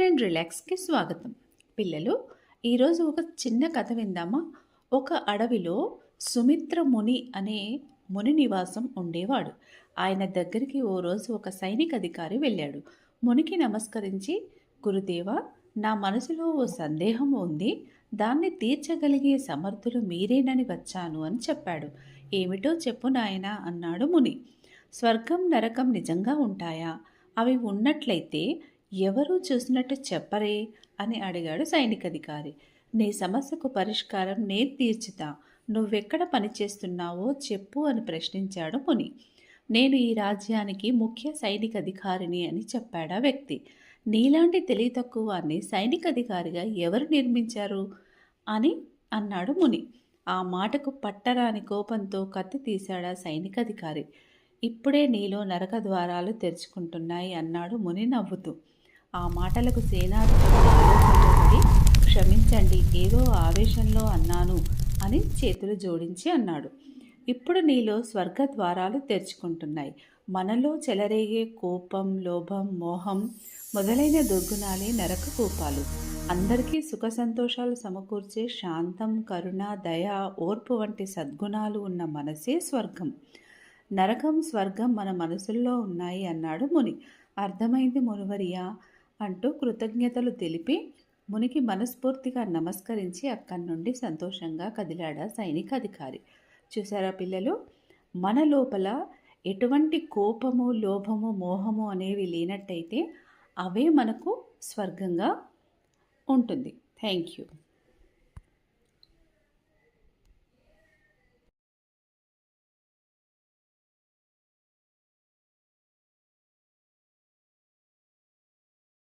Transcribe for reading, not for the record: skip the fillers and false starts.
And రిలాక్స్కి స్వాగతం. పిల్లలు, ఈరోజు ఒక చిన్న కథ విందామా? ఒక అడవిలో సుమిత్ర ముని అనే ముని నివాసం ఉండేవాడు. ఆయన దగ్గరికి ఓ రోజు ఒక సైనిక అధికారి వెళ్ళాడు. మునికి నమస్కరించి, గురుదేవా, నా మనసులో ఓ సందేహం ఉంది, దాన్ని తీర్చగలిగే సమర్థులు మీరేనని వచ్చాను అని చెప్పాడు. ఏమిటో చెప్పు నాయనా అన్నాడు ముని. స్వర్గం నరకం నిజంగా ఉంటాయా? అవి ఉన్నట్లయితే ఎవరూ చూసినట్టు చెప్పరే అని అడిగాడు సైనికాధికారి. నీ సమస్యకు పరిష్కారం నేను తీర్చుతా, నువ్వెక్కడ పనిచేస్తున్నావో చెప్పు అని ప్రశ్నించాడు ముని. నేను ఈ రాజ్యానికి ముఖ్య సైనికాధికారిని అని చెప్పాడా వ్యక్తి. నీలాంటి తెలివి తక్కువ వారిని సైనికాధికారిగా ఎవరు నిర్మించారు అని అన్నాడు ముని. ఆ మాటకు పట్టరాని కోపంతో కత్తి తీశాడా సైనికాధికారి. ఇప్పుడే నీలో నరక ద్వారాలు తెరుచుకుంటున్నాయి అన్నాడు ముని నవ్వుతూ. ఆ మాటలకు సేనాధిపతి ఆలోచనలో పడి, క్షమించండి, ఏదో ఆవేశంలో అన్నాను అని చేతులు జోడించి అన్నాడు. ఇప్పుడు నీలో స్వర్గ ద్వారాలు తెరుచుకుంటున్నాయి. మనలో చెలరేగే కోపం, లోభం, మోహం మొదలైన దుర్గుణాలే నరక కూపాలు. అందరికీ సుఖ సంతోషాలు సమకూర్చే శాంతం, కరుణ, దయ, ఓర్పు వంటి సద్గుణాలు ఉన్న మనసే స్వర్గం. నరకం, స్వర్గం మన మనసుల్లో ఉన్నాయి అన్నాడు ముని. అర్థమైంది మునివర్యా అంటూ కృతజ్ఞతలు తెలిపి మునికి మనస్ఫూర్తిగా నమస్కరించి అక్కడి నుండి సంతోషంగా కదిలాడా సైనికాధికారి. చూసారా పిల్లలు, మన లోపల ఎటువంటి కోపము, లోభము, మోహము అనేవి లేనట్టయితే అవే మనకు స్వర్గంగా ఉంటుంది. Thank you.